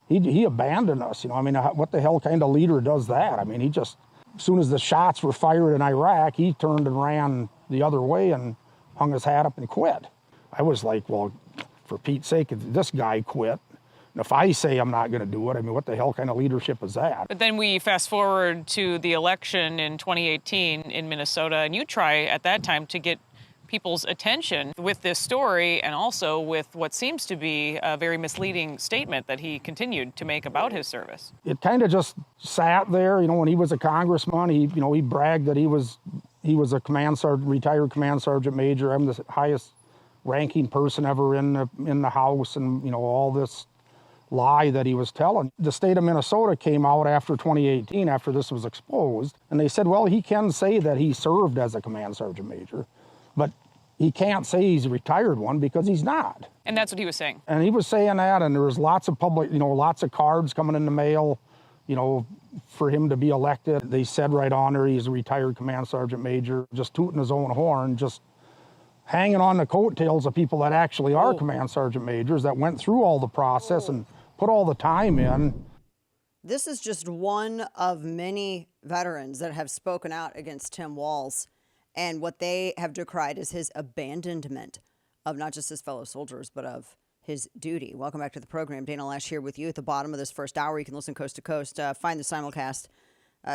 he abandoned us. I mean, what the hell kind of leader does that? I mean, he just, as soon as the shots were fired in Iraq, he turned and ran the other way and hung his hat up and quit. I was like, well, for Pete's sake, if this guy quit, if I say I'm not going to do it, I mean, what the hell kind of leadership is that? But then we fast forward to the election in 2018 in Minnesota, and you try at that time to get people's attention with this story and also with what seems to be a very misleading statement that he continued to make about his service. It kind of just sat there. When he was a congressman, he bragged that he was a retired command sergeant major. I'm the highest ranking person ever in the House, and all this lie that he was telling. The state of Minnesota came out after 2018, after this was exposed, and they said, well, he can say that he served as a command sergeant major, but he can't say he's a retired one because he's not. And that's what he was saying. And he was saying that, and there was lots of lots of cards coming in the mail, for him to be elected. They said right on there he's a retired command sergeant major, just tooting his own horn, just hanging on the coattails of people that actually are command sergeant majors that went through all the process and put all the time in. This is just one of many veterans that have spoken out against Tim Walz, and what they have decried is his abandonment of not just his fellow soldiers, but of his duty. Welcome back to the program. Dana Loesch here with you at the bottom of this first hour. You can listen coast to coast. Find the simulcast,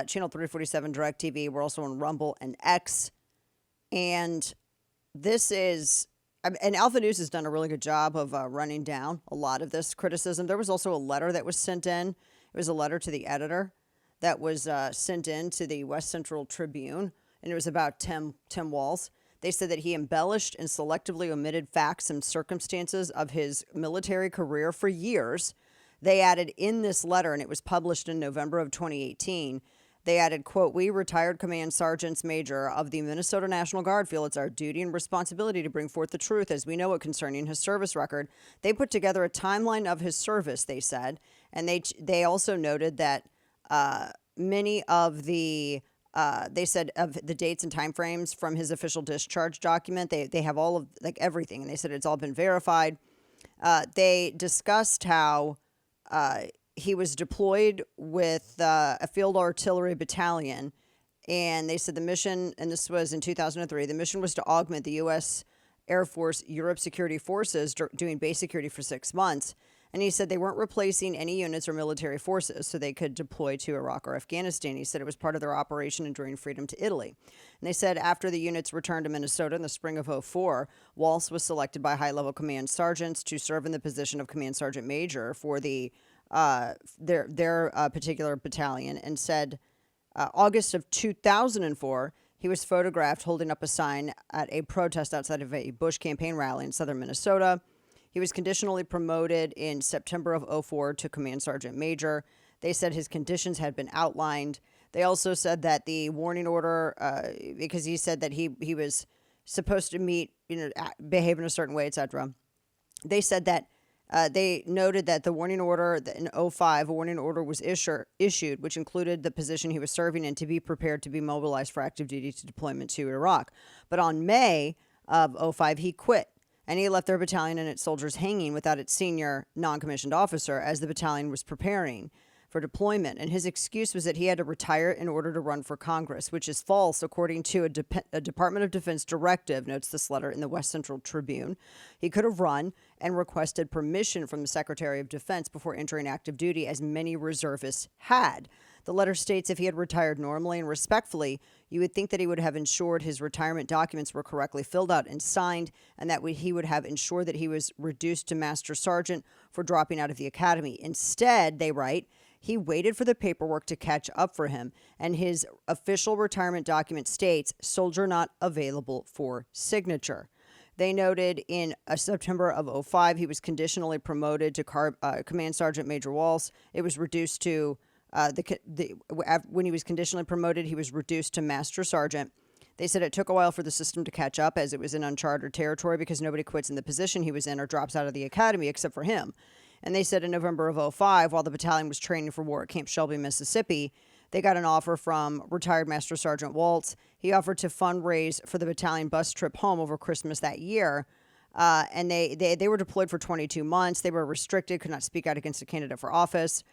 channel 347 DirecTV. We're also on Rumble and X. And this is, and Alpha News has done a really good job of running down a lot of this criticism. There was also a letter that was sent in. It was a letter to the editor that was sent in to the West Central Tribune, and it was about Tim Walz. They said that he embellished and selectively omitted facts and circumstances of his military career for years. They added in this letter, and it was published in November of 2018, they added, quote, "We retired command sergeants major of the Minnesota National Guard feel it's our duty and responsibility to bring forth the truth as we know it concerning his service record." They put together a timeline of his service, they said, and they also noted that many of the they said of the dates and timeframes from his official discharge document, they have all of everything, and they said it's all been verified. They discussed how he was deployed with a field artillery battalion, and they said the mission, and this was in 2003, the mission was to augment the U.S. Air Force Europe Security Forces doing base security for 6 months. And he said they weren't replacing any units or military forces so they could deploy to Iraq or Afghanistan. He said it was part of their operation enduring freedom to Italy. And they said after the units returned to Minnesota in the spring of 2004, Walz was selected by high-level command sergeants to serve in the position of command sergeant major for the their particular battalion, and said August of 2004, he was photographed holding up a sign at a protest outside of a Bush campaign rally in southern Minnesota. He was conditionally promoted in September of 2004 to command sergeant major. They said his conditions had been outlined. They also said that the warning order, because he said that he was supposed to behave in a certain way, etc. They said that they noted that the warning order in 2005, a warning order was issued, which included the position he was serving in to be prepared to be mobilized for active duty to deployment to Iraq. But on May of 2005, he quit, and he left their battalion and its soldiers hanging without its senior non-commissioned officer as the battalion was preparing for deployment. And his excuse was that he had to retire in order to run for Congress, which is false, according to a Department of Defense directive, notes this letter in the West Central Tribune. He could have run and requested permission from the Secretary of Defense before entering active duty, as many reservists had. The letter states if he had retired normally and respectfully, you would think that he would have ensured his retirement documents were correctly filled out and signed, and that he would have ensured that he was reduced to master sergeant for dropping out of the academy. Instead, they write, he waited for the paperwork to catch up for him, and his official retirement document states, soldier not available for signature. They noted in September of 2005, he was conditionally promoted to Command Sergeant Major Walz. It was reduced to, when he was conditionally promoted, he was reduced to Master Sergeant. They said it took a while for the system to catch up, as it was in uncharted territory, because nobody quits in the position he was in or drops out of the academy except for him. And they said in November of 2005, while the battalion was training for war at Camp Shelby, Mississippi, they got an offer from retired Master Sergeant Walz. He offered to fundraise for the battalion bus trip home over Christmas that year. And they were deployed for 22 months. They were restricted, could not speak out against a candidate for office.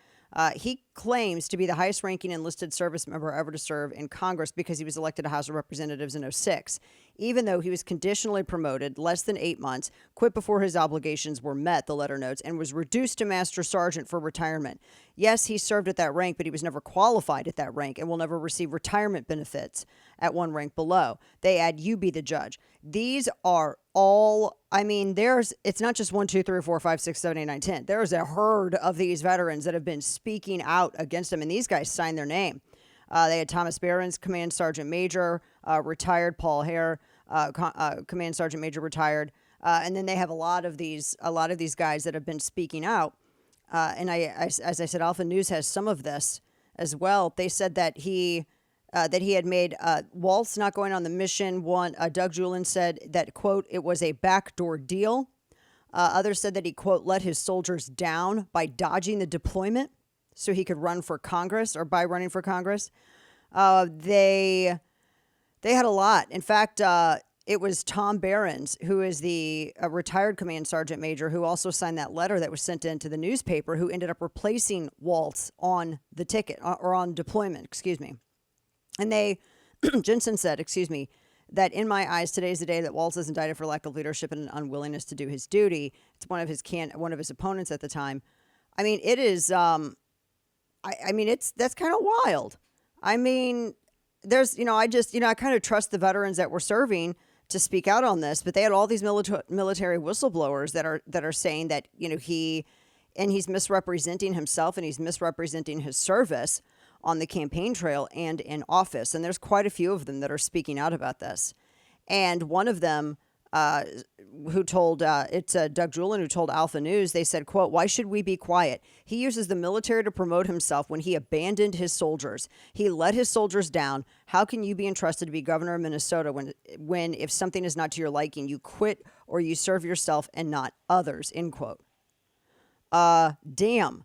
He claims to be the highest ranking enlisted service member ever to serve in Congress because he was elected to House of Representatives in '06, even though he was conditionally promoted less than 8 months, quit before his obligations were met, the letter notes, and was reduced to Master Sergeant for retirement. Yes, he served at that rank, but he was never qualified at that rank and will never receive retirement benefits at one rank below. They add, you be the judge. These are all, I mean, it's not just 1, 2, 3, 4, 5, 6, 7, 8, 9, 10. There's a herd of these veterans that have been speaking out against him, and these guys signed their name. They had Thomas Behrends, Command Sergeant Major, retired. Paul Hare, Command Sergeant Major, retired. And then they have a lot of these guys that have been speaking out. And as I said, Alpha News has some of this as well. They said that he had made Walz not going on the mission. Doug Julin said that, quote, it was a backdoor deal. Others said that he, quote, let his soldiers down by dodging the deployment so he could run for Congress, or by running for Congress. They had a lot. In fact, it was Tom Behrends, who is the retired Command Sergeant Major, who also signed that letter that was sent into the newspaper, who ended up replacing Walz on the ticket, or on deployment, excuse me. And Jensen said, that in my eyes, today is the day that Walz is indicted for lack of leadership and an unwillingness to do his duty. It's one of his opponents at the time. I mean, it is, that's kind of wild. I mean, there's, I kind of trust the veterans that were serving to speak out on this, but they had all these military whistleblowers that are saying that, he's misrepresenting himself and he's misrepresenting his service on the campaign trail and in office. And there's quite a few of them that are speaking out about this. And one of them, who told, it's Doug Julin, who told Alpha News, they said, quote, why should we be quiet? He uses the military to promote himself when he abandoned his soldiers. He let his soldiers down. How can you be entrusted to be governor of Minnesota when if something is not to your liking, you quit or you serve yourself and not others, end quote. Damn.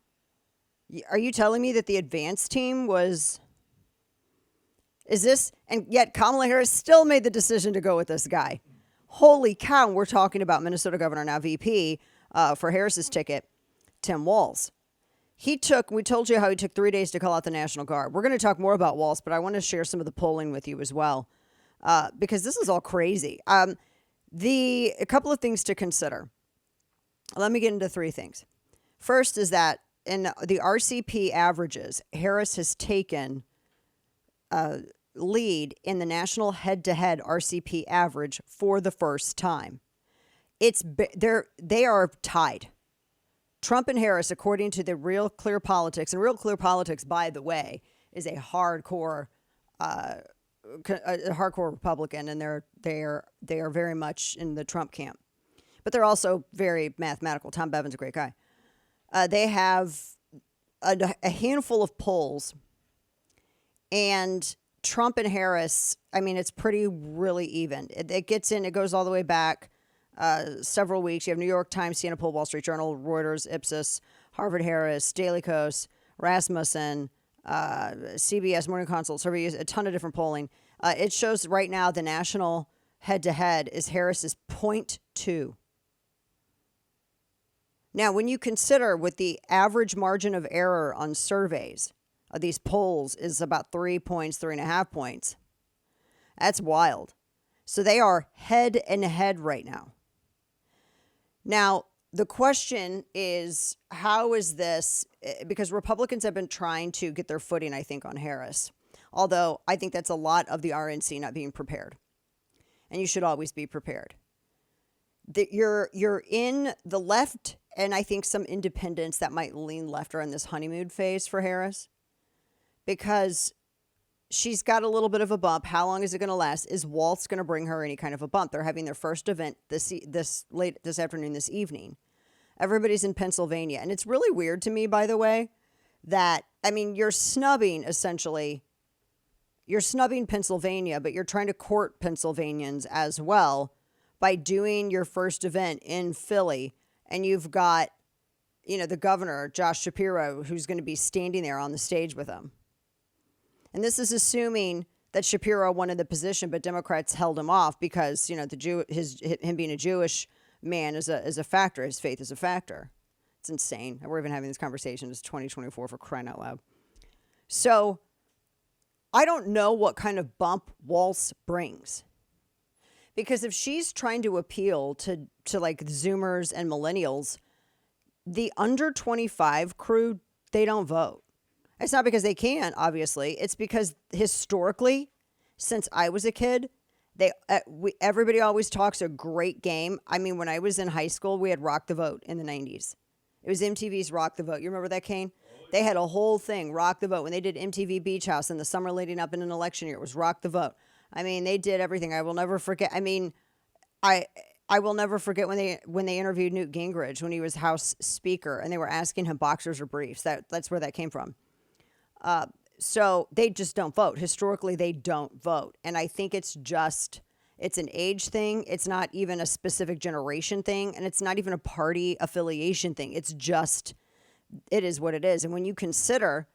Are you telling me that the advance team and yet Kamala Harris still made the decision to go with this guy? Holy cow, we're talking about Minnesota Governor, now VP, for Harris's ticket, Tim Walz. We told you how he took 3 days to call out the National Guard. We're going to talk more about Walz, but I want to share some of the polling with you as well, because this is all crazy. A couple of things to consider. Let me get into 3 things. First is that in the RCP averages, Harris has taken lead in the national head-to-head RCP average for the first time. They are tied. Trump and Harris, according to the Real Clear Politics, and Real Clear Politics, by the way, is a hardcore Republican, and they are very much in the Trump camp, but they're also very mathematical. Tom Behrends, a great guy. They have a handful of polls, and Trump and Harris, I mean, it's really even. It goes all the way back several weeks. You have New York Times, CNN poll, Wall Street Journal, Reuters, Ipsos, Harvard Harris, Daily Kos, Rasmussen, CBS, Morning Consult, survey, a ton of different polling. It shows right now the national head-to-head is Harris's 0.2. Now, when you consider what the average margin of error on surveys of these polls is about 3 points, 3.5 points, that's wild. So they are head and head right now. Now, the question is, how is this? Because Republicans have been trying to get their footing, I think, on Harris. Although I think that's a lot of the RNC not being prepared. And you should always be prepared. You're in the left, and I think some independents that might lean left are in this honeymoon phase for Harris, because she's got a little bit of a bump. How long is it going to last? Is Walz going to bring her any kind of a bump? They're having their first event this afternoon, this evening. Everybody's in Pennsylvania, and it's really weird to me, by the way, that you're snubbing Pennsylvania, but you're trying to court Pennsylvanians as well by doing your first event in Philly. And you've got, the governor, Josh Shapiro, who's going to be standing there on the stage with him. And this is assuming that Shapiro wanted the position, but Democrats held him off because, him being a Jewish man is a factor. His faith is a factor. It's insane. We're even having this conversation. It's 2024, for crying out loud. So I don't know what kind of bump Walz brings. Because if she's trying to appeal to like Zoomers and millennials, the under 25 crew, they don't vote. It's not because they can't, obviously. It's because historically, since I was a kid, everybody always talks a great game. I mean, when I was in high school, we had Rock the Vote in the 90s. It was MTV's Rock the Vote. You remember that, Kane? They had a whole thing, Rock the Vote. When they did MTV Beach House in the summer leading up in an election year, it was Rock the Vote. I mean, they did everything. I will never forget. I mean, I will never forget when they interviewed Newt Gingrich when he was House Speaker, and they were asking him boxers or briefs. That's where that came from. So they just don't vote. Historically, they don't vote. And I think it's an age thing. It's not even a specific generation thing. And it's not even a party affiliation thing. It is what it is. And when you consider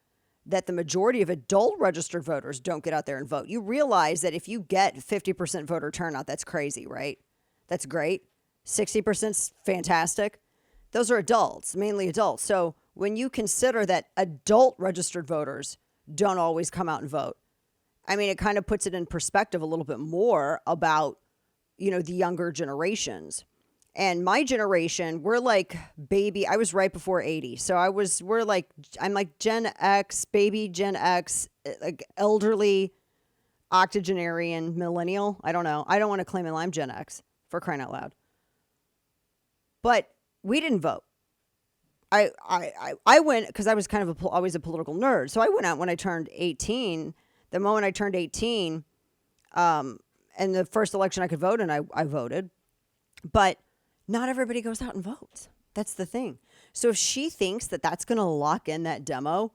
that the majority of adult registered voters don't get out there and vote, you realize that if you get 50% voter turnout, that's crazy, right? That's great. 60% is fantastic. Those are adults, mainly adults. So when you consider that adult registered voters don't always come out and vote, I mean, it kind of puts it in perspective a little bit more about, the younger generations. And my generation, we're like baby. I was right before 80. So I'm like Gen X, baby Gen X, like elderly, octogenarian, millennial. I don't know. I don't want to claim it. I'm Gen X, for crying out loud. But we didn't vote. I went because I was kind of always a political nerd. So I went out when I turned 18. The moment I turned 18, and the first election I could vote in, I voted. But not everybody goes out and votes. That's the thing. So if she thinks that that's going to lock in that demo,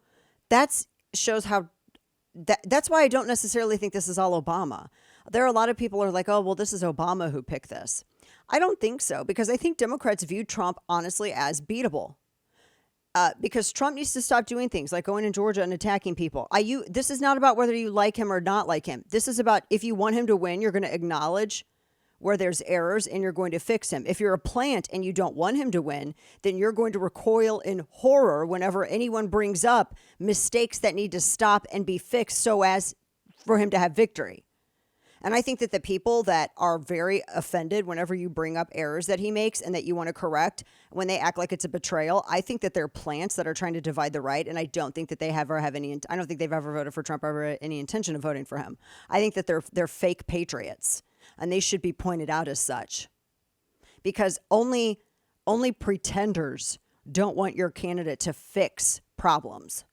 that shows how. That's why I don't necessarily think this is all Obama. There are a lot of people who are like, oh, well, this is Obama who picked this. I don't think so, because I think Democrats view Trump honestly as beatable. Because Trump needs to stop doing things like going in Georgia and attacking people. This is not about whether you like him or not like him. This is about, if you want him to win, you're going to acknowledge where there's errors and you're going to fix him. If you're a plant and you don't want him to win, then you're going to recoil in horror whenever anyone brings up mistakes that need to stop and be fixed so as for him to have victory. And I think that the people that are very offended whenever you bring up errors that he makes and that you want to correct, when they act like it's a betrayal, I think that they're plants that are trying to divide the right. And I don't think that I don't think they've ever voted for Trump or ever any intention of voting for him. I think that they're fake patriots, and they should be pointed out as such, because only pretenders don't want your candidate to fix problems.